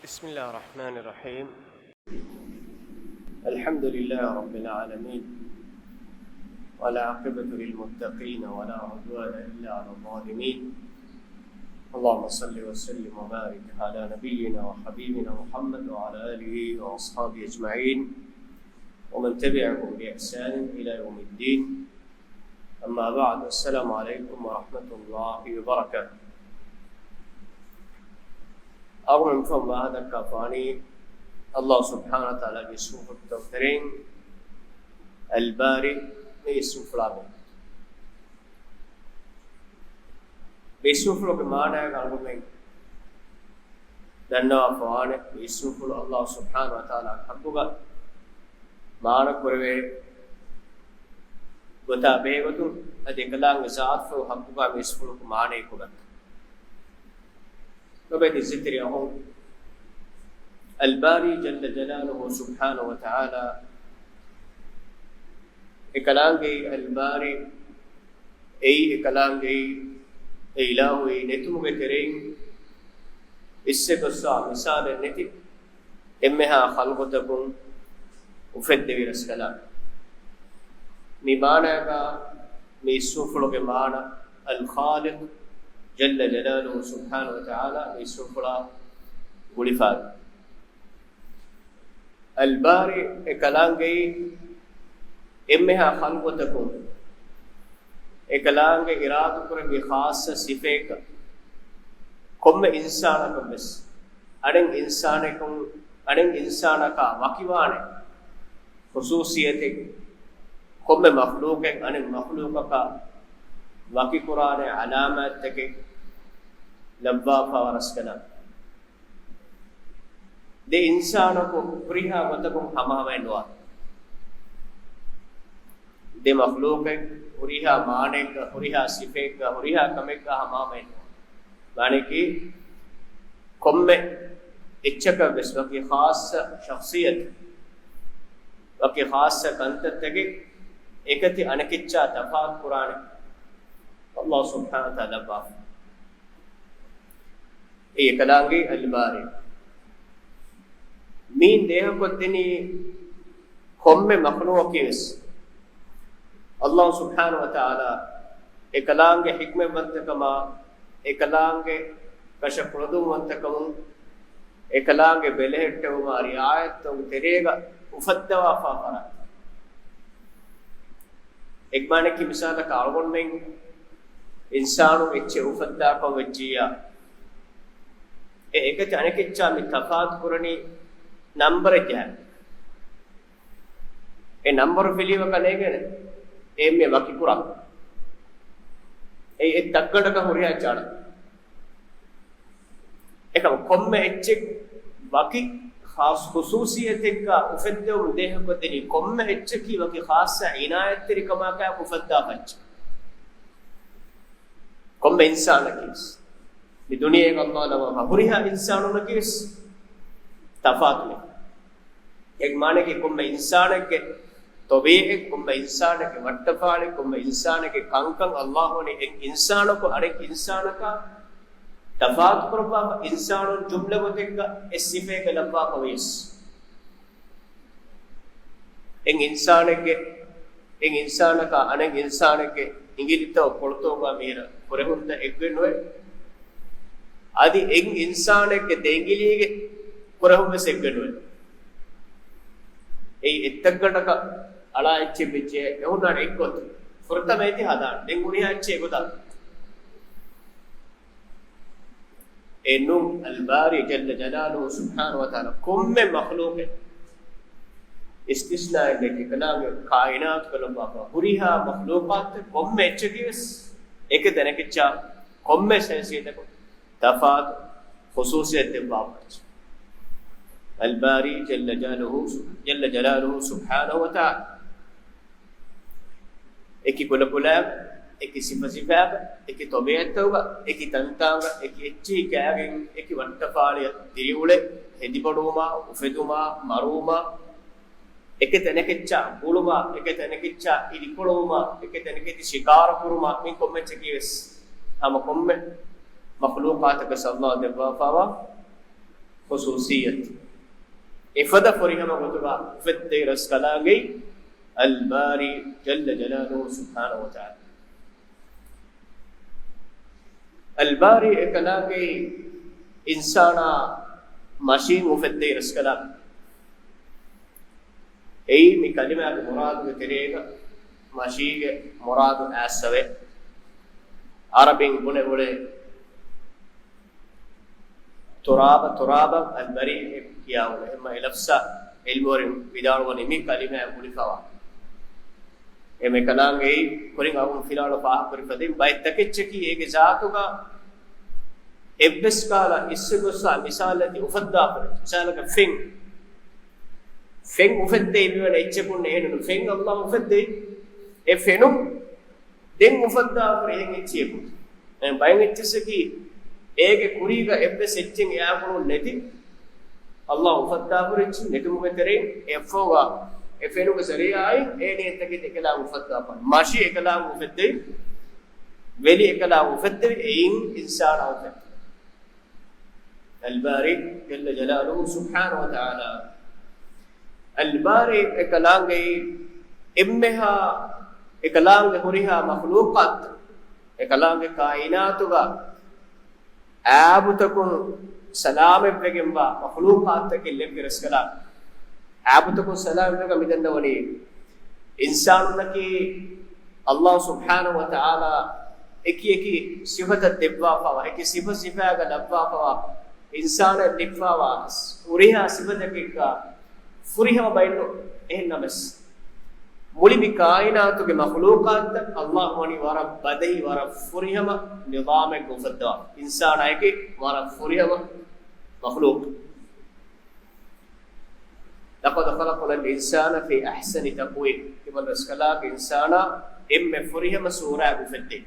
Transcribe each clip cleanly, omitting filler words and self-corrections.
بسم الله الرحمن الرحيم. الحمد لله رب العالمين، ولا عقبة للمتقين ولا عدوان إلا على الظالمين. اللهم صل وسلم وبارك على نبينا وحبيبنا محمد وعلى آله وأصحابه أجمعين ومن تبعهم بإحسان إلى يوم الدين. أما بعد، السلام عليكم ورحمة الله وبركاته. أول من فهم هذا كافاني الله سبحانه وتعالى بيسوف التوترين الباري بيسوف لابد بيسوف له بمعنى قالوا لأنه فوانه بيسوف الله سبحانه وتعالى حقوقا معنى كروي غتابه غتو أديكلان غزات فو حقوقا بيسوف له معنى كوبا فبدي الذكر يهون الباري جل جلاله سبحانه وتعالى إكلانجي الباري أي إكلانجي إلهي نتوم كترين إسقصا مثال النتي إمها خلقتكم وفد برسالة مبانا ميسوفلو بمعنى الخالق جل جلاله سبحانه وتعالى ميسوفلا غلفات الباري إكلانجي إمها خلقتكم إكلانجي إرادة كره بخاصة صفيك كم إنسانكم بس أدين إنسانك وكيوانه خصوصيتك كم مخلوقك أدين مخلوقك وكي قرآن علاماتك لبافا ورسكنا دي إنسانكو بريها وتكم حماما نوات دي مخلوقك بريها مانك بريها صفيك بريها كمك حماما نوات معنی كم اتشك بس وكي خاص شخصيت وكي خاص كنتتك اكتي انكتشا تفاق قرآن الله سبحانه وتعالى باف اي كلامي الباري مين ده قدني كم مخلوق كيس الله سبحانه وتعالى اي كلامي حكمه منتكما اي كلامي كشفردو منتكم اي كلامي بلهتو ماري آيات تو تريغا وفدوا فافرا ایک معنی کی مثال کاربن میں انسانو اچھے افدا کو وجیا ایک جانے کے چا متفاق کرنی نمبر جا اے نمبر فلی وکنے گے اے میں باقی پورا اے تگڑ کا ہوریا چاڑ ایک کم میں اچھے باقی خاص خصوصیت کا افدا دیہ کو تنی کم میں اچھے کی باقی خاص عنایت تری کما کا افدا بچ كم إنسان كيس الدنيا الله لما هوريها إنسان كيس تفاضل एक माने कि कुम इंसान के तबीयत कुम इंसान के वट्टफाल कुम इंसान के कंकन अल्लाह ने एक इंसान को हर एक इंसान का तफात करवा इंसान जुमले को देखा इस सिफे के लंबा कवीस एक इंसान का अनेक इंसान के इंगिलितो पढ़तोगा मेरा पुरहुंदा एग्गनवे आदि एक इंसान के देंगिलीगे पुरहुंदा से एग्गनवे ए इत्तगड़ का अला अच्छे बिचे एहुना एग्गोत फुरता मेति हदा डेंगुनिया अच्छे एगोदा एनु अलबारी जल्ल जलालहु सुब्हानहु व तआला कुम्मे मखलूक इस्तिस्ना है कि कलाम कायनात कलम बाबा हुरिहा मखलूकात कुम्मे चगिस एक तने के चा कुम्मे सेंसियत को तफात खुसूसियत बाबा الباري جل جلاله سبحانه وتعالى एकी कुलकुलाब एकी सिफसिफाब एकी तोबेतोगा एकी तंतांगा एकी एच्ची कागिन एकी वट्टफालिय तिरिउले हेदिपडुमा उफेदुमा मरुमा एक तनकेच्चा पुलुमा एक तनकेच्चा इरिकोलुमा एक तनकेच्ची शिकार कुरुमा मिन कोम्मे चकीवेस हम कोम्मे मखलूकात का सल्लल्लाहु अलैहि व خصوصية إفادة فريهما قطبا فدي رسكلاغي الباري جل جلاله سبحانه وتعالى الباري إكلاغي إنسانا ماشين مفدي رسكلاغ أي من كلمة مراد بكريغا ماشيغ مراد أسوي عربين بني بني ترابا البريء ياول اما لفظا البورين بداروني مي كلمه بوليفوا ايمه كلانگي كورين اون فيلالو پاහ پرفدين بايتكچكي ايگه ذاتوگا ابسكالا اسگوسا مثالتي افدا پر مثالك فين افدي بيونه اچكون هينو فين الله افدي اي فينوم دين افدا پر هين اچيكو ان باين اچسكي ඒගේ කුරීග එබ්බ සෙච්චෙන් යාකුණු නැති අල්ලාහ් උෆද්දාපුරිච්ච නෙතුමුගේ තරේ එෆෝවා එෆෙනුගේ සරියායි ඒනේ තකේ එකලා උෆද්දාපන් මාෂි එකලා උෆද්දේ වෙලි එකලා උෆද්දේ ඒන් ඉන්සාන උෆද්දේ الباري جل جلاله سبحانه وتعالى الباري එකලාගේ එම්මෙහා එකලාගේ හොරිහා මඛලූකාත් එකලාගේ කායිනාතුගා ආබුතකුන් සලාම එබ්බගෙම්වා මඛලූකාත් කෙල්ලෙම් ගරස්කලා ආබුතකුන් සලාම එබ්බග මිදන්නවනේ ඉන්සානුනකි අල්ලාහ් සුබ්හානහු වතාලා එකි සිෆත දෙබ්වා පව එකි සිෆාග ලබ්වා පව ඉන්සාන දෙබ්වා උරිහා සිෆතකක ෆුරිහම බයිනෝ එහෙන්නමස් මුලිබි කායිනාතුගේ මඛලූකාත් අල්ලාහ් වනි වර බදයි වර ෆුරිහම නිදාමක උෆද්දා ඉන්සානයිකි වර ෆුරිහම මඛලූක් لقد خلقنا الانسان في احسن تقويم كما رسكلا انسانا ام فريهم سوره بفدي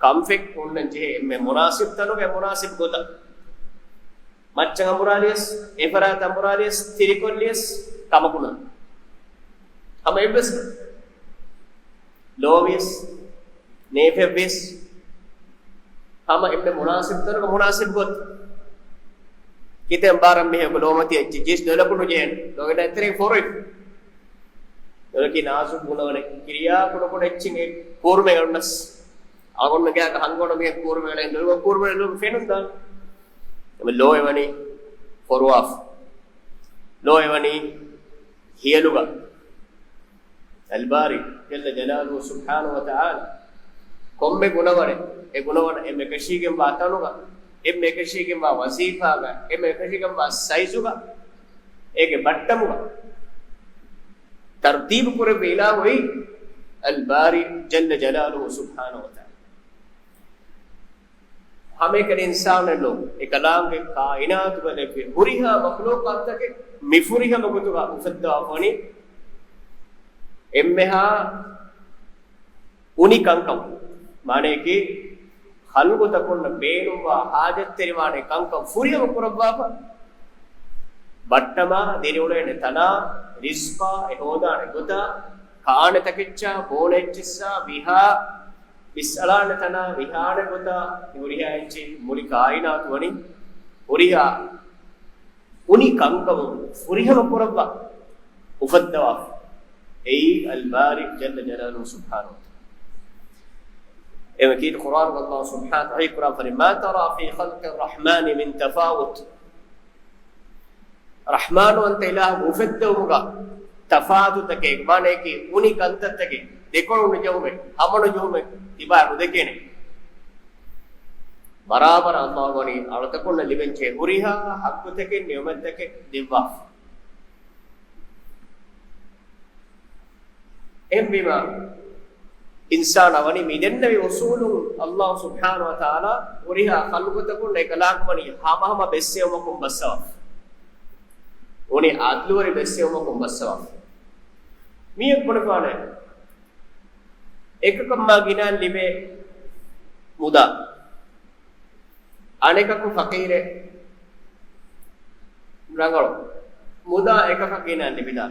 كم فك كونن جه ام مناسب تنوge مناسب goda macca amuralius efarata amuralius tirikolius kamakuna ama ibs lovis nefebis ama ibne munasib tanu munasib got kite ambaram me golomati jis dolakunu jen logena etre foroi dolaki nasu gunawale kriya kuno echinge kurme gannas agonne ga hangona me kurme gale dolgo kurme lo fenunda em lo evani forwaf lo evani hiyeluga الباري جل جلاله سبحانه وتعالى كم غنوره اي غنوره ام كشيگم باتانوگا ام كشيگم با وظيفاگا ام كشيگم با سايزوگا ايگه بٹموگا ترتیب پورے بیلا ہوئی الباري جل جلاله سبحانه وتعالى ہمیں کنے انسان لوگ اکلام کے کائنات بنے پہ ہریھا مخلوقات تک مفریھا مگتوگا افدا فنی එම්මෙහා උනිකංකම් මානේකි හල්ගොතකොන්න බේනුවා ආජත්තරිමානේ කංකම් ෆුරියම කුරබ්බාප බට්ටමා දිරිඋලේ තනා රිස්කා එහෝදාන ගොත කාණ තකිච්චා බෝලෙච්චසා විහා විස්සලාන තනා විහාන ගොත උරිහායිචි මුලි කායිනාතු වනි උරිහා උනිකංකම් ෆුරියම කුරබ්බා උෆද්දවා أي الباري جل جلاله سبحانه وتعالى أكيد القرآن الله سبحانه وتعالى القرآن فما ترى في خلق الرحمن من تفاوت رحمن أنت إله مفدومك تفاوت تكيك ما نيكي أني كنت تكيك ديكونو نجومك همونو جومك تبار ودكيني برابر الله وني أرتكون لبنچه هريها حق تكيك نيومت تكيك دباف එම්බිම ඉන්සාන වනි මිදෙන්නවි උසූලු අල්ලාහ් සුබ්හානහු වතාලා උරිහා ඛල්ගතකුන් එකලාක්මනි හාමහම බෙස්සෙවමකුම් බස්සව උනි ආද්ලුවරි බෙස්සෙවමකුම් බස්සව මියක් පොඩපානේ එකකම්මා ගිනාන් ලිබේ මුදා අනෙකකු ෆකීරේ රංගල මුදා එකක ගිනාන් ලිබිදා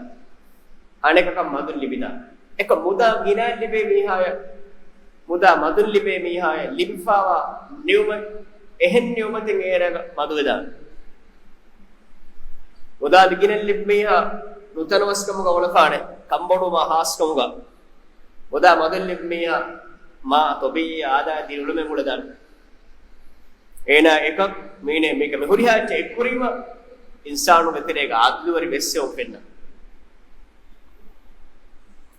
අනෙකක මදුන් ලිබිදා එක මුදා ගිනාන් ලිබේ මීහාය මුදා මදුන් ලිබේ මීහාය ලිබිෆාවා නියුම එහෙන් නියුමතෙන් ඒරග මදුවදා ودا بجنن لبميها نتنوسكمغا ولفانه كمبودو ما هاسكمغا ودا مدل لبميها ما طبيعي عاده ديلولمه مولدان එනා එකක් මේනේ මේක මෙහුරියාච්ච එක්කුරීම ඉන්සානු මෙතරේක ආද්ලුවරි වෙස්සේ ඔපෙන්න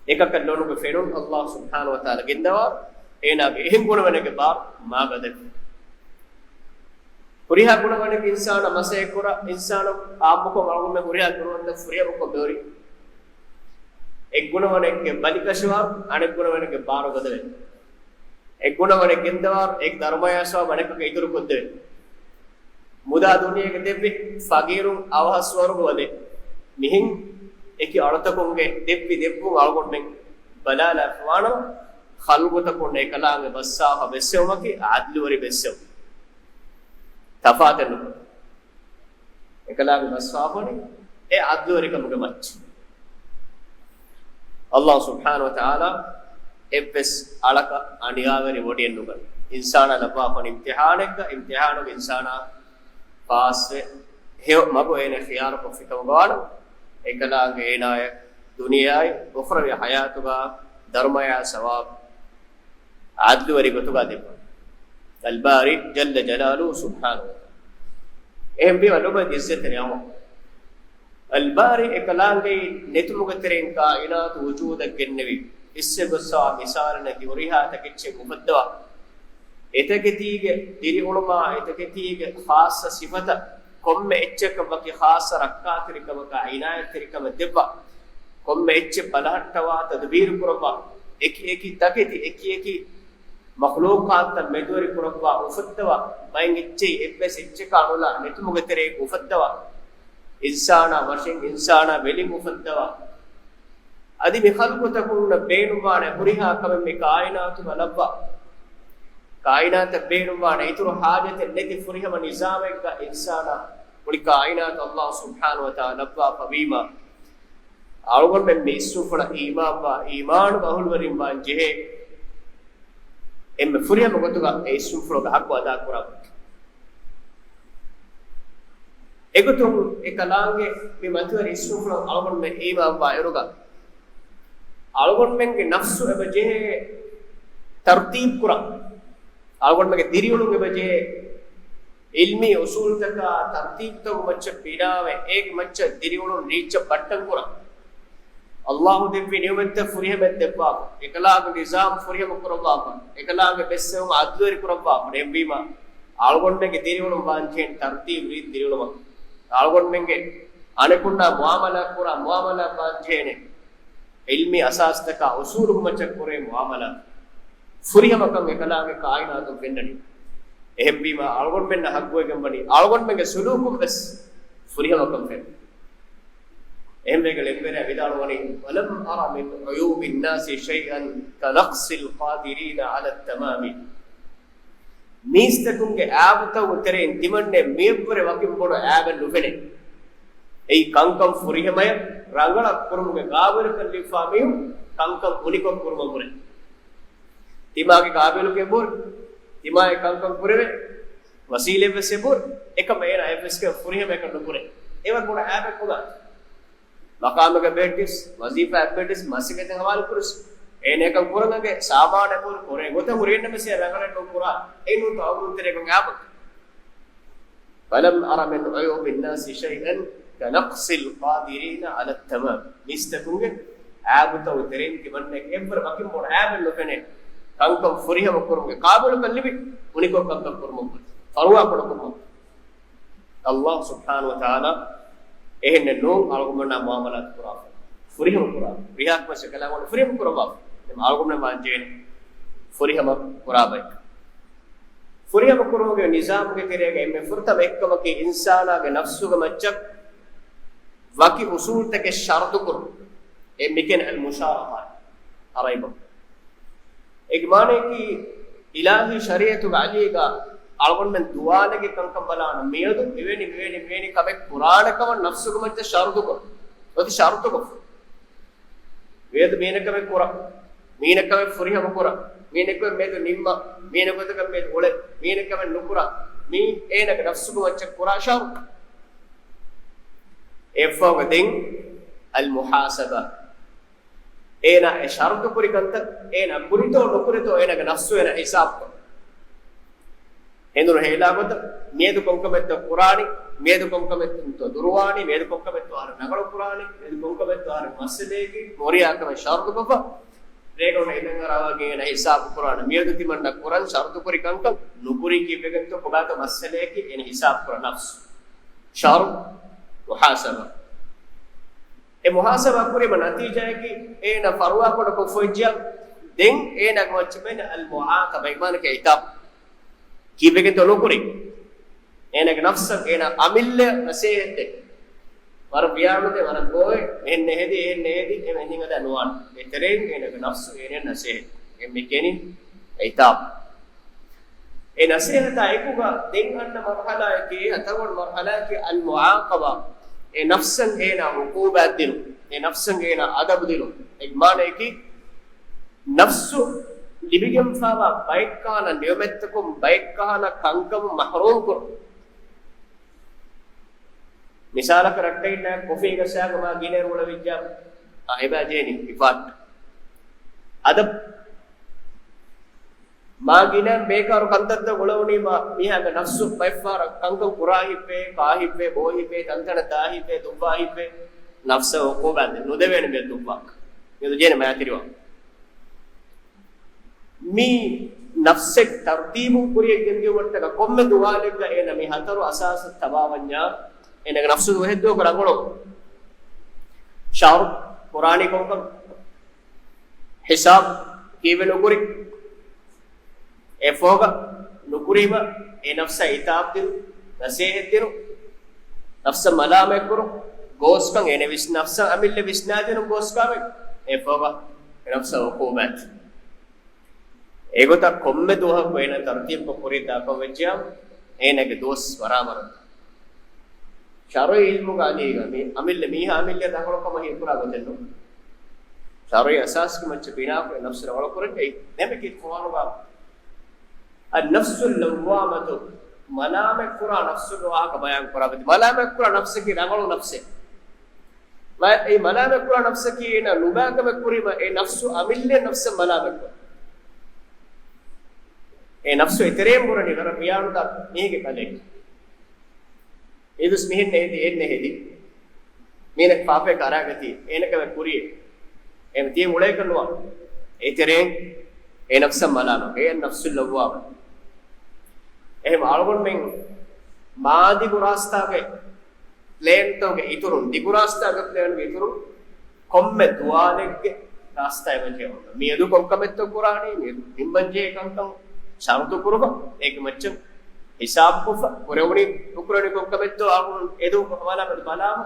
එකක ලොනුක ෆෙරුන් අල්ලාහ් සුබ්හානහු වතාලා ගෙන්දවා එනාගේ එහෙම් ගුණ වෙනක බාර මාගද හුරියා ගුණ වෙනක ඉන්සාන මසේ කුර ඉන්සාන ආම්මක වලගොම හුරියා ගුණවන්ත ෆුරියා මොක බෝරි එක් ගුණ වෙනක බලිකෂවා අනෙක් ගුණ වෙනක බාර ගද වෙන एक गुण वने गिंदवार एक धर्मयासवा वने के इदुरु कोद्दे मुदा दुनिया के देव्वि फगीरु आवहस्वरु वदे मिहिं एकी अळतकुंगे देव्वि देव्वु आळगොන්නෙ බලාලා ෆවාන खलगुतकुंगे एकलांगे बस्सा हबෙස්සෙවමකි ආද්ලුවරි බෙස්සෙව තෆාතනු එකලාंगे බස්සාපොනි ඒ ආද්ලුවරි කමුගේ මච්ච අල්ලාහ් සුබ්හානහු වතාලා එප්ස් අලක අනියාවරි වොඩියෙන් නුගන ඉන්සාන ලබාපන ඉම්තිහානක ඉම්තිහානක ඉන්සාන පාස් හේ මගෝ එන ඛියාර කොෆිකම ගාන එකලාගේ එනාය දුනියයි උඛරවි හයාතුගා ධර්මය සවාබ් ආද්ලවරි ගතුගා දෙප අල්බාරි ජල්ල ජලාලු සුබ්හානහු එහෙම් බි වලොබ ඉස්සතේ යම අල්බාරි එකලාගේ නෙතුමුගතරෙන් කායිනාතු වුජූදක් ගෙන්නවි इससे गुस्सा मिसाल ने दिवरिहा तकिच्चे मुफद्दवा एतकेतीगे दिरि उलमा एतकेतीगे खास सिफत komme echcheka baki khasa rakkatirikama ka inayatirikama debba komme echche balahattawa tadbir kurwa eki taketi eki makhluqat medori kurwa ufattawa main echche ebbes echcheka anula netumugetere ufattawa insana washin insana veli ufattawa adi mi khalqutakunna beenuwana huriha kame me kainatu malabba कायनात बेनुवाने इतुरु हाजत नेति फुरिहम निजामेका इंसाना उली कायनात अल्लाह सुब्हानहु व तआला लब्बा फबीमा आलगोन में मिसुफला ईमान बहुलवरिम बान जेहे एम फुरिहम गोतुगा ए सुफलो हक अदा कुरा एगुतुम एकलांगे मे मथुर इसुफलो आलगोन में ईमान बा एरुगा आलगोन में के नफ्सु एब जेहे तरतीब कुरा आलगोन में दिरियोलु के बजे इल्मी उसूल तक तरतीब तो मच्च पीड़ावे एक मच्च दिरियोलु नीच बट्टन कुरा अल्लाह देवी नियमत फुरिह में देबा एकलाग निजाम फुरिह में करवा एकलाग बेस्से आद्वरी करवा नेबीमा आलगोन में दिरियोलु बांचेन तरतीब रीत दिरियोलु आलगोन में अनेकुंडा मुआमला कुरा मुआमला बांचेने इल्मी असास तक उसूल मच्च करे मुआमला फुरिहमकम एकलागे कायनातु वेन्ननि එහෙම්බීම අලගොන් මෙන්න හග්ගුවගෙන් වනි අලගොන් මෙගේ සුලූකුම් බස් फुरिहमकम ෆෙන් එහෙම් මේක ලෙම්බෙර විදාල වනි වලම් අර මින් උයූබින් නාසි ෂයිअन කනක්සිල් ඛාදිරීන අලා තමාමි මීස්තකුන්ගේ ආවත උතරේ දිමන්නේ මේවර වකින් පොර ආබෙන් නුෆෙනේ ඒ කංකම් फुरिहමය රංගල කුරුමුගේ ගාවර කල්ලිෆාමියු කංකම් උනිකොම් කුරුමුරේ दिमाग काबिलु के बोल दिमाग कंकम पुरे वसीले पे से बोल एक मेरा एफएस के फुरिह में कर पुरे एवर बोला ऐप कोदा मकाम के बेटिस वजीफा एपेटिस मसिके ते हवाल पुरुष एने का पुरंग के सामान बोल पुरे गोते मुरेन में से रगने तो पूरा एनु तो अवुन तेरे को आप फलम अरा मिन उयूब الناس شيئا كنقص القادرين على التمام मिस्तकुंगे ऐप तो तेरेन के बनने के एवर बाकी मोड़ ऐप लोकने कंकम फुरिहम कुरुगे काबुल कल्लिबि उनिको कंकम कुरुमो फरुआ पडकुमो अल्लाह सुब्हानहु व तआला ehenne no algomna muamalat kura furiham kura riyak mas kalawan furiham kuraba dem algomna manjen furiham kurabai furiham kuruge nizam ke terege me furta ekkama ki insana ge nafsu ge majjak waki usul take shart kur e miken al musharaha araiba एक माने की इलाही शरीयत वाली का आलगोन में दुआले के कंकम बलान मेयदु मेवेनी कबे कुरान कम नफ्स को मत शर्त को अति शर्त को वेद मेने कबे कुरा मेने कबे फुरिहम कुरा मेने कबे मेद निम्म मेने को कबे मेद ओले मेने कबे नुकुरा मी एनक नफ्स को मत कुरा शर्त efogadin al muhasaba ena e shartu kurikanta ena kurito nokurito ena ga nafsu ena hisab hendur hela gota medu konkametto qurani medu konkametto durwani medu konkametto ar nagalu qurani medu konkametto ar masalegi moriya kama shartu kofa regona idangarawage ena hisab qurani medu timanna quran shartu kurikanka nukuri kibegento kobata masalegi ena hisab quran nafsu shar muhasaba e muhasaba kurima natija ki ena farwa koda ko fojja den ena gmachmena al muaqaba imana ke itab kibegen to lokuri ena ke nafsa ena amilla nasehte war biyanude war goy enne hedi eme hinga da nuwan eteren ena ke nafsu ene naseh emme keni itab e nasehta ekuga den anna marhala ke atawon marhala ke al muaqaba e nafsan ena uqubat dinu e nafsan ena adab dinu igmane ki nafsu libigem fawa baikana niyamettukum baikana kankam mahrum kur misala karaktaina kofi gasaga ma giner wala vijja aiba jeni ifat adab magina bekaru kantadda golawni ma mihaga nafsu baifara kankam qurahipe kahipe bohipe tantana dahipe dubahipe nafsa uqubad nudevene be dubak yedu jene ma atiriwa mi nafse tartibu kuriye gengi watta komme duwalega ena mi hataru asas tabawanya ena nafsu duheddo karagolo shahr qurani konkam hisab kivelo kuri efoga nukurima e nafsa itab diru nasehet diru nafsa malame kuru goskan ene vis nafsa amille visnadinu goskame efoga nafsa uqubat egota komme doha ko ena tartib ko purita ko vejja ene ge dos barabar sharoi ilmu galiga me amille miha amille dakolo ko mahi pura gotenno sharoi asas ki macce bina ko nafsa rawala kurate neme ki qur'anu ba النفس اللوامة ملامة كرا نفس الواقع بيان كرا بدي ملامة كرا نفسك رغلو نفسه ما أي ملامة كرا نفسك إنا لباك مكوري ما أي نفس أميل نفس ملامة كرا أي نفس إتريم براني كرا بيانو تا ميهك كالك إذا ميهن نهدي مينك فافة كارا كتي إنك مكوري أي متي مولای كنوا إتريم أي نفس ملامة أي نفس اللوامة එහෙම අලගොන් මෙන් මාදි ගුරාස්තාගේ ලේන්තෝගේ ඉතුරුන් දිගුරාස්තාගේ ප්ලේන්ගේ ඉතුරු කොම්මෙ දුවාලෙක්ගේ රාස්තය වෙන්නේ මියදු කොක්කමෙත්තු කුරාණී මියදු තිම්බන්ජේ කංකම් සරුතු කුරුබ ඒක මච්ච හිසාබ් කොෆ කුරවණි කුරණි කොක්කමෙත්තු ආගුන් එදු හවලා බලාම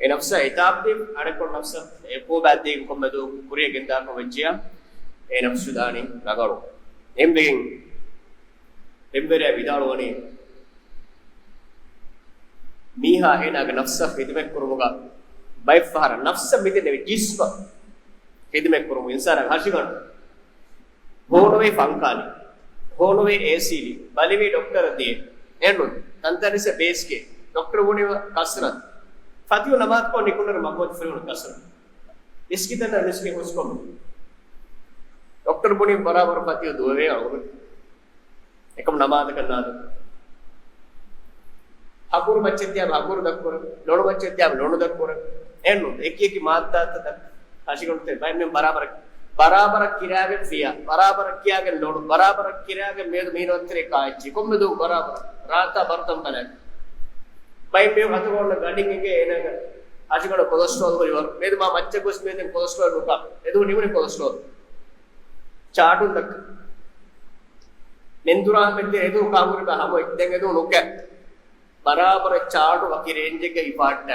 ඒ නෆ්ස ඉතාබ්දී අරකො නෆ්ස ඒකෝ බද්දී කොම්මෙදු කුරිය ගෙන්දා කොවච්චියා ඒ නෆ්සු දානි නගරු එම්බෙන් එම්බෙරේ විදාලෝනේ මීහා එනග නෆ්ස හිදමෙක් කරුමුගා බයිෆාර නෆ්ස මිදෙනේ ජිස්ම හිදමෙක් කරුමු ඉන්සාන හෂිගන් හෝනෝවේ ෆංකාලි හෝනෝවේ ඒසීලි බලිවි ડોක්ටර් දියේ එන්නු තන්තරිස බේස්කේ ડોක්ටර් වුණේ කසරත් ෆතියු නමාත් කෝ නිකුනර මගොත් ෆරියුන කසරත් ඉස්කිතන රිස්කේ හොස්කොම් ડોක්ටර් වුණේ බරාබර ෆතියු දුවේ අගොත් එකම නමාද කරනාද අකුරු මච්චත්‍යා අකුරු දක්වර ලොණු මච්චත්‍යා ලොණු දක්වර එන්නු එක මාත්තාත හෂිගොන්තේ බයින් බරාබර කිරාගේ ෆියා බරාබර කියාගේ ලොණු බරාබර කිරාගේ මේද මීනොත්තරේ කාච්චි කොම්මෙදු බරාබර රාතා බර්තම් බලක් බයින් මේ හතගොන්න ගඩින් එකේ එනක හෂිගොන කොලෙස්ටරෝල් වලිවර මේද මා මච්ච ගොස් මේදෙන් කොලෙස්ටරෝල් නුක එදු නිමුනේ කොලෙස්ටරෝල් චාටුන් දක් මෙන්දුරා මෙද්ද එදු කාමුරි බහම දැන් එදු නුක බරාබර චාටු වකි රේන්ජ් එක ඉපාට්ට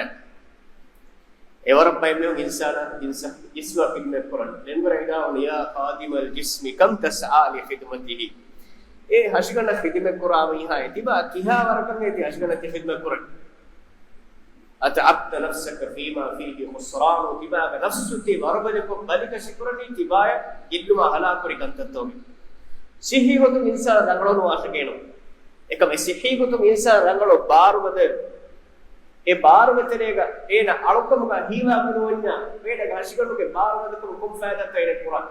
එවර පයිමෙ ඉන්සා ඉස්ව පින්නේ කරන් දෙන්වරයිදා උනියා ඛාදිමල් ජිස්මි කම් තස්ආ ලි ඛිදමතිහි ඒ හෂිගන ඛිදමෙ කරාම ඉහා තිබා කිහා වරකන්නේ ති හෂිගන ඛිදමෙ කරන් අතඅබ්ත නෆ්සක ෆීමා ෆීහි ඛුස්රාන තිබා නෆ්සුති වරබලක බලික ಶಿಕරනි තිබාය ඉල්ලුවා හලා කුරි කන්තතෝමි සිහි හොතු ඉන්සා රංගලෝ වාසකේනෝ එකම සිහි හොතු ඉන්සා රංගලෝ බාරුවද e baarumeterega ena alukamuga hiwa kununya veda gashigaluge baarumedakum kum faida tayre quran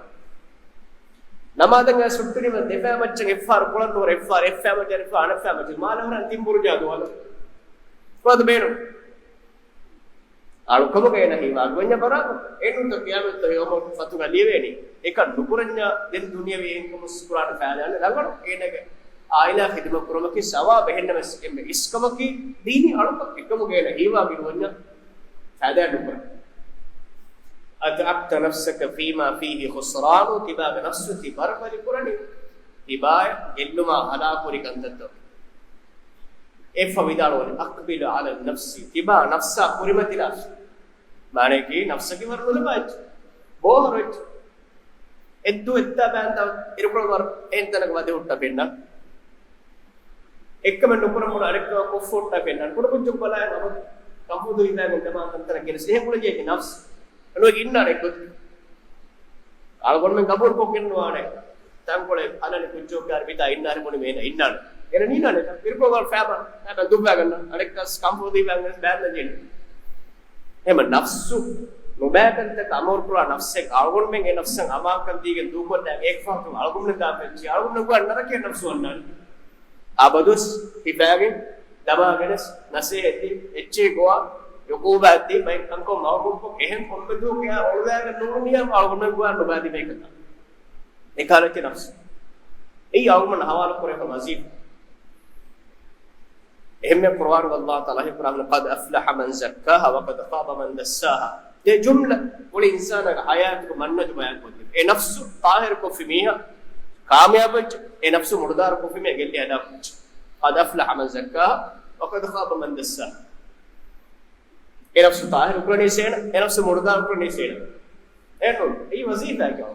namadanga suttunima defamacchen effar kulanur effar effamacchen effar anafamacchen malahran timburu jadu wala kodu benu alukamuga ena hiwa kunya barabu enu to kiyamet to yomo fatuga liweni eka nukuranya den duniya we enkum quran faida ne rangano enage आइला खिदमत करो कि सवा बहन में इसकम की दीनी अड़प एकम गेला हीवा बिरवन्या फायदा नुकर अतअबत नफ्सक फीमा फीहि खुसरान तिबा नफ्स तिबर परिपुरनि तिबा गेल्लुमा हला पुरी कंदत ए फविदालो अकबिल अला नफ्स तिबा नफ्सा पुरिमतिला माने की नफ्स की वरनुल बाच बोहरच एद्दु एत्ता बैंता इरकुल वर एंतनक वदे उट्टा पेन्ना එකම නුකරමුණ අරක කොෆොට්ට පෙන්නන කුඩ කුජු බලය නම කම්පුදු ඉඳගෙන තමයි අන්තර කියන ස්නේහ කුල ජේ නෆ්ස් අනෝ ඉන්නානේ කොත් අලගොන් මෙන් කපුර කොකින්නුවානේ තම් කොලේ අනනේ කුජු කාර පිටා ඉන්නානේ මොනේ මේන ඉන්නානේ එන නීනානේ ඉරකෝවල් ෆෑබ නැත දුබ්බා ගන්න අරක කම්පුදු ඉඳගෙන බෑන්න ජේ එම නෆ්සු නොබෑකන්ත කමෝර් කුලා නෆ්සේ අලගොන් මෙන් ඒ නෆ්සන් අමාකන් දීගෙන් දුකොත් එක් ෆාතු අලගොන් නේ දාපෙච්චි අලගොන් නුගා නරකේ නෆ්සු වන්නානේ abadus hibagin damagenes nasihati ecche goa yokubati mai kanko mawrum ko ehem kombedu kya olwaga nuniya algunna goa nobadi mekata ekalati nafs ei algun hawala kore ko mazid ehem me qur'an allah taala hi qur'an qad aflaha man zakkaha wa qad khaba man dassaha ye jumla ul insana hayat ko mannaj bayan ko e nafs tahir ko fimiha कामयाब ए नफ्स मुर्दार को फिर में गेले अदा कुछ قد افلح من زكاها وقد خاب من دساها ए नफ्स ताहिर उकरने से ए नफ्स मुर्दार उकरने से एनो ये वजीफा क्या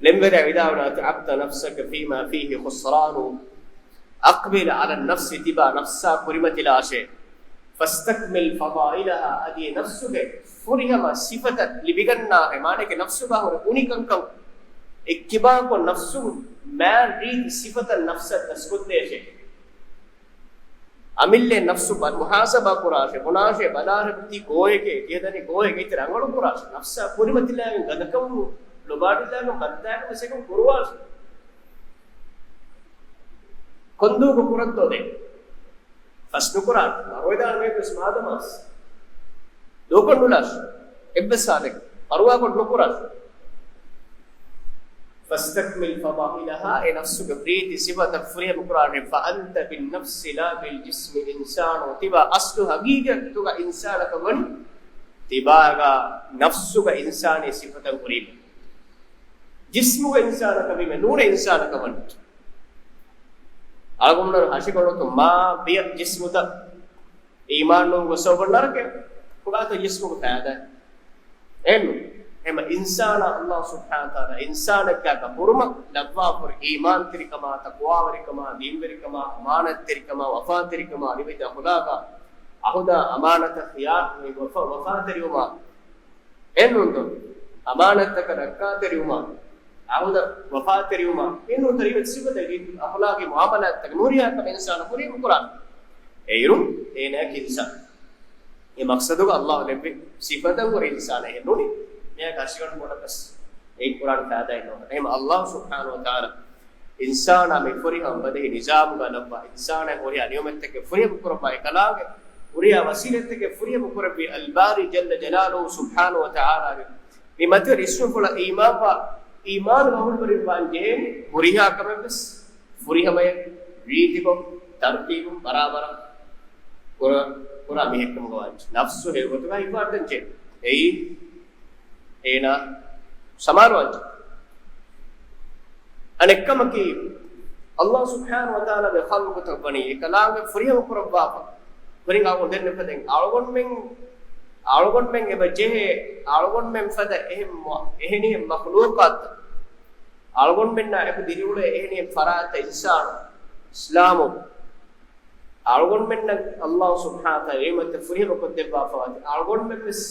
لمبر عداونا تعبت نفسك فيما فيه خسران اقبل على النفس تبا نفسا كرمت الاشي فاستكمل فضائلها ادي نفسك فريما صفه لبغنا माने के नफ्स बा और उनी कंकम इक्किबा को नफ्सु मैं रीत सिफत नफ्स तस्कुद्देशे अमिल्ले नफ्सु बन मुहासबा कुराशे गुनाशे बलारती गोए के येदनी गोए के तिरंगळु कुराशे नफ्स पुरिमतिला गदकम लोबाडिला मत्ताक मसेकम कुरवास कंदु को कुरत्तो दे फस्नु कुरान रोयदा में स्मादमास लोकंडुलास एब्बसाले अरुवा को लोकुरास فاستكمل فضائلها اي نفسك بريد صفه فريه بقران فانت بالنفس لا بالجسم انسان وتبا اصل حقيقه انسانك ون تباغا نفسك انسان صفه فريه جسمك انسانك بما نور انسانك ون आगमन हाशि करो तो मां बे जिस्म दा ईमान नो वसो बनरके खुदा तो जिस्म को फायदा है एनु एम इंसान अल्लाह सुब्हानहु ताला इंसान का पुरम लब्वा पर ईमान तरिकमा तकवा वरिकमा दीन वरिकमा अमानत तरिकमा वफा तरिकमा निविद खुदाका अहुदा अमानत खियार वफा तरियुमा एनु तो अमानत का रक्का तरियुमा अहुदा वफा तरियुमा एनु तरिय सिबत दी अखलाकी मुआमलत तक नूरिया का इंसान पूरी कुरान एयरु एना की इंसान ये मकसद को अल्लाह ने सिफत को इंसान है नूनी मैं काशिगण मोडकस एक कुरान फायदा है हम अल्लाह सुब्हानहु व तआला इंसान में फरी हम बदे निजाम का नबा इंसान है और नियमत के फरी कुरबा कलाग और वसीलत के फरी कुरबी अलबारी जल्ल जलालहु सुब्हानहु व तआला निमत रिस्नु फुल ईमान बहुल बरी पांजे बुरिया कमबस फरी हमें रीति को तरतीब बराबर पूरा महकम गवाच नफ्स है वो तो का इबादत छे एई एना समारोह अनेकम की अल्लाह सुब्हानहु व तआला बे खल्क़ तबनी कलाम फरियम कुरबा फरिंगा को देन फदें आलगोन में ए बजे आलगोन में फद एहनी मखलूकात आलगोन में ना एक दिरिउले एहनी फरात इंसान इस्लाम आलगोन में ना अल्लाह सुब्हानहु व तआला मत फरियम को देबा फवाद आलगोन में बस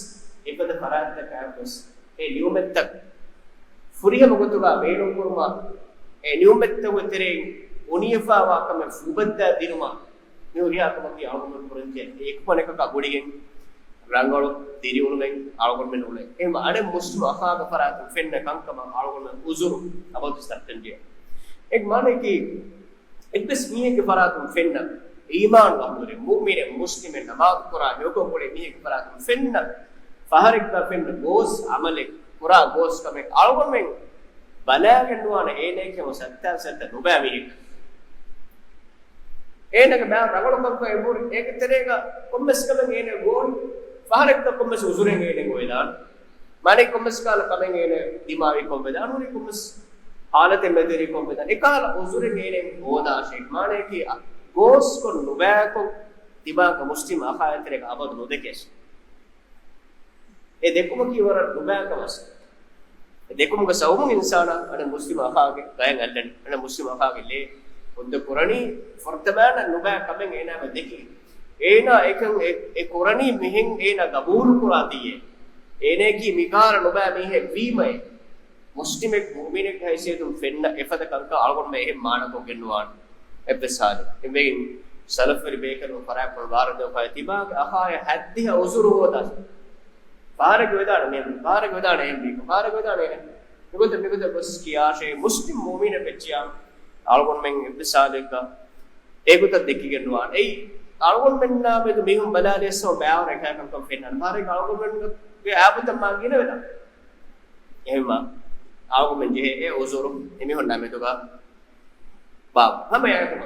इबद फरात का बस ए न्यूमेत्तक फुरिया मगतुगा वेणु कुर्मा ए न्यूमेत्तव तेरे उनियफा वाकम फुबद्दा दिनुमा uriya ko ki algon kuranje ekone ka godigen rangolo diriulu men algon men ule em ade muslim akha ga farat fenna kankama algon men uzuru about startanje ek mane ki ekbes miye ke farat fenna iman wamure mu'mine muslime namaz qura yoko kole miye ke farat fenna faharik da fenna gos amale qura gos kame algon men balagen nuana ene ke sattan satta nuba miye ene ke ba rangolo ko ebur ek terega kommes kame ene gol faharik da kommes uzuren ene goidan mane kommes kala kame ene dimawi kombedan uri kommes halate mederi kombedan ekala uzuren ene goda shek mane ki gos ko nubako dimaga muslim akha terega abad no dekes e dekum ki wara nubaka was dekum ga sawum insana ana muslim akha ge gayan allan ana muslim akha ge le ond qurani fartabana nubaka men ena me deki ena ekan e qurani mihin ena gabul quradiye ene ki mikara nuba mihe vimay muslimek mu'minek haysetum fenna efada kanka algon me em manako gennuwan episode emegin salafri bekanu faraqul warado fatiba akha haddiha uzuru hodas පාරක වේදාන නේ පාරක වේදාන එම්බි පාරක වේදාන නේ මෙගොත බස් කියා ෂේ මුස්ලිම් මුමින පෙච්චියා අල්ගොන් මෙන් එපිසාදෙක ඒගොත දෙකි ගන්නවා ඒ අල්ගොන් මෙන් නාමෙ මෙහුම් බලාලෙස්සෝ බෑවර එකකම් කම් ෆෙන්නන පාරක අල්ගොන් මෙන් ගේ ආපත මංගින වෙලා එහෙම අල්ගොන් මෙන් ජේ ඒ ඔසොරු එමි හොන් නාමෙ තෝගා බා හැම යකම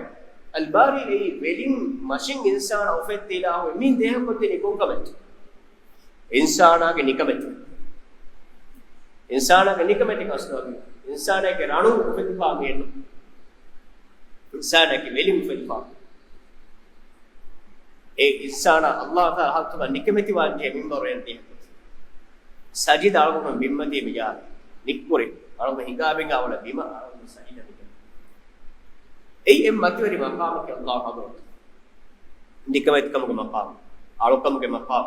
අල්බාරි ඒ වෙලින් මෂින් ඉන්සාන ඔෆෙත්තිලා හො මි දෙහ කොටි නිකොම් කමෙන්ට් इंसाना के निकमत कसनोगी इंसाना के राणु उफिदफा मेन इंसाना के वेलिम उफिदफा ए इंसाना अल्लाह ताला हत्तुगा निकमति वाजे मिंबर यंती सजिद आळगो बिम्मति मिया निक्कुरे आळगो हिंगाबेंगा वला बिमा आळगो सजिद निकम ए एम मतिवरी मकाम के अल्लाह हदरत निकमत कम के मकाम आळो कम के मकाम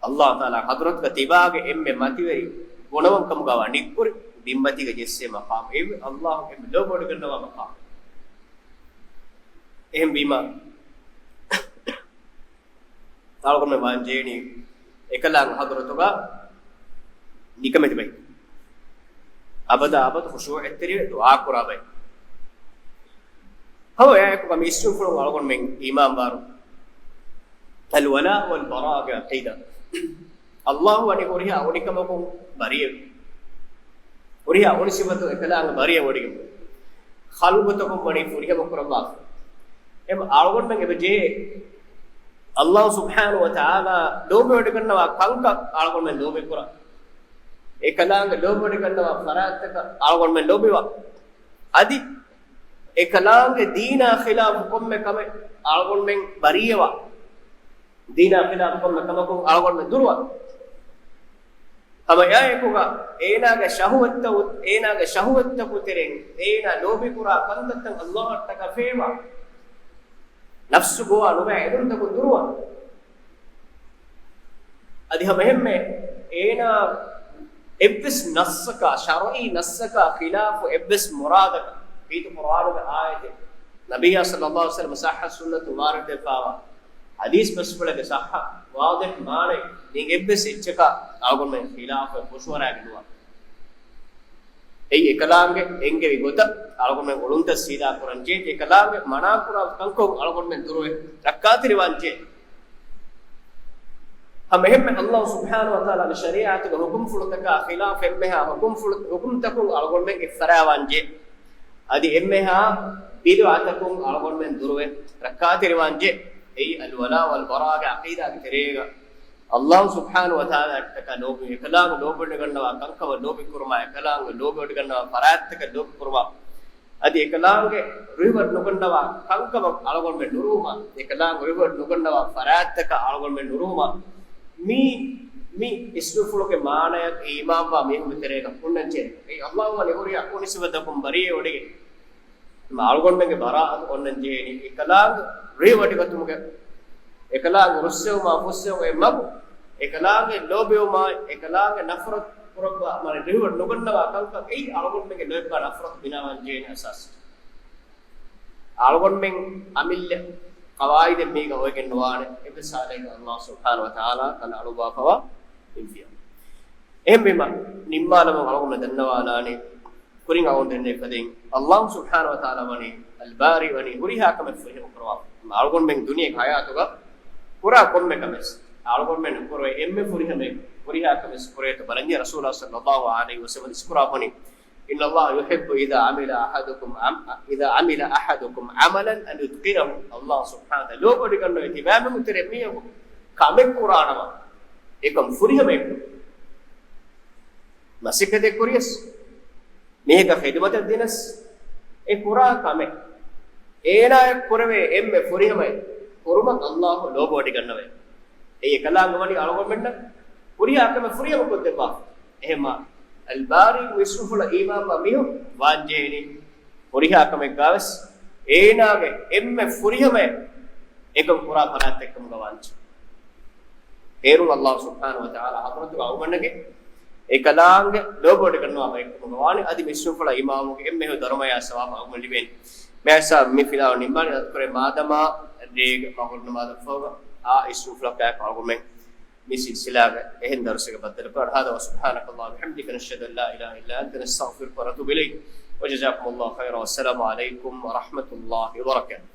Allah Taala hadrat ka tibage emme mativeri gonawam kam gawa nikkur dimmati ge jesse maqam e Allah ke lobod gannawa maqam ehm bima talgon me wanjeni ekalang hadratuga nikameti bay abada khushu' etteri dua kura bay hawa ya ko kam isu fulo algon men imam baru al wala wal bara ga aqida Allah wani oriha onikamakum bariye oriha onisibatu ekalaanga bariye odigam khalbatakum wani oriha makurallah em algon men ebe je Allah subhanahu wa ta'ala lobe odigannawa kanka algon men lobe kura ekalaanga lobe odigannawa farataka algon men lobewa adi ekalaanga deena khilaf komme kame algon men bariyewa dina khilaf kom kamakum algon me durwa ama yaekuga eenaga shahwatta kutereng eena lobi kura kandatan Allah taka feva nafsu go anuba edurta ku durwa adi hamemme eena ebbis nassaka shar'i nassaka khilaf ebbis muradaka fitu qur'anuga ayate nabiyya sallallahu alaihi wasallam sahha sunnatu waride fawa hadis masbala ke sahha wadih mane ning ebbe sechka algon men khilaf mushwara gnuwa ei ekalange enge vigota algon men ulunta sida kuranje ekalange manakura kanko algon men durwe rakatiri wanje hamehme Allah subhanahu wa ta'ala shari'at ko hukum fulutaka khilaf emmeha hukum takun algon men ifara wanje adi emmeha bidu atakum algon men durwe rakatiri wanje ei alwala wal bara ga aqida ke terega Allah subhanahu wa ta'ala taka lobi ekalang lobi gannawa kankawa lobi kurma ekalang lobi gannawa parat ka lobi kurma adi ekalang river nugannawa kankawa algon me nuruma ekalang river nugannawa parat ka algon me nuruma mi islufulo ke maanaya imam wa me hum terega punnanje ei Allah wa lehuriya kuniswadakum bariye odige algon menge bara onnanje ni ekalang rewati katumuge ekalang russewma fussewma mabu ekalang lobewma ekalang nafrat kurabba mane rewat nugannawa kanka ei algon menge loebka nafrat binawan jeni asas algon men amille qawaid mega hoygen wane ebisale Allah subhanahu wa ta'ala kana aluba fawa infiya embema nimmalama algon dannawalani kuring awon denne kadin Allah subhanahu wa ta'ala wani albari wani huriha kam fihim qurwa algon men duniya hayatuga pura komme kames algon men kurwe emme furihame huriha kam skureta balanya rasulullah sallallahu alaihi wasallam skura poni inna Allah yuhibbu idha amila ahadukum amalan an yutqinahu Allah subhanahu wa ta'ala logo dikanno itibame mutere miyo kame qur'anama ekam furihame masikade kuriyas meheka khidmat dinas e qura kame ena kurwe emme furihame kuruma Allah logo dikanno e ekala ngwani algo menna furiha kame furihame ko debba ehma albari wisufula imam miho wanjeni furiha kame gawas enage emme furihame ekam qura phanat ekam gawanch erun Allah subhanahu wa ta'ala hadratu awmannage ekalange lobode kanwa ekam gawani adi wisufula imam ge emme ho dharmaya sawaba awman liben mesa mi filaw nimbani kore madama deg magulna madafo a wisufula ka awmen مثل سلاغ إهن درسك بدل قال هذا وسبحانك الله وبحمدك نشهد أن لا إله إلا أنت نستغفرك ونتوب إليك وجزاكم الله خيرا والسلام عليكم ورحمة الله وبركاته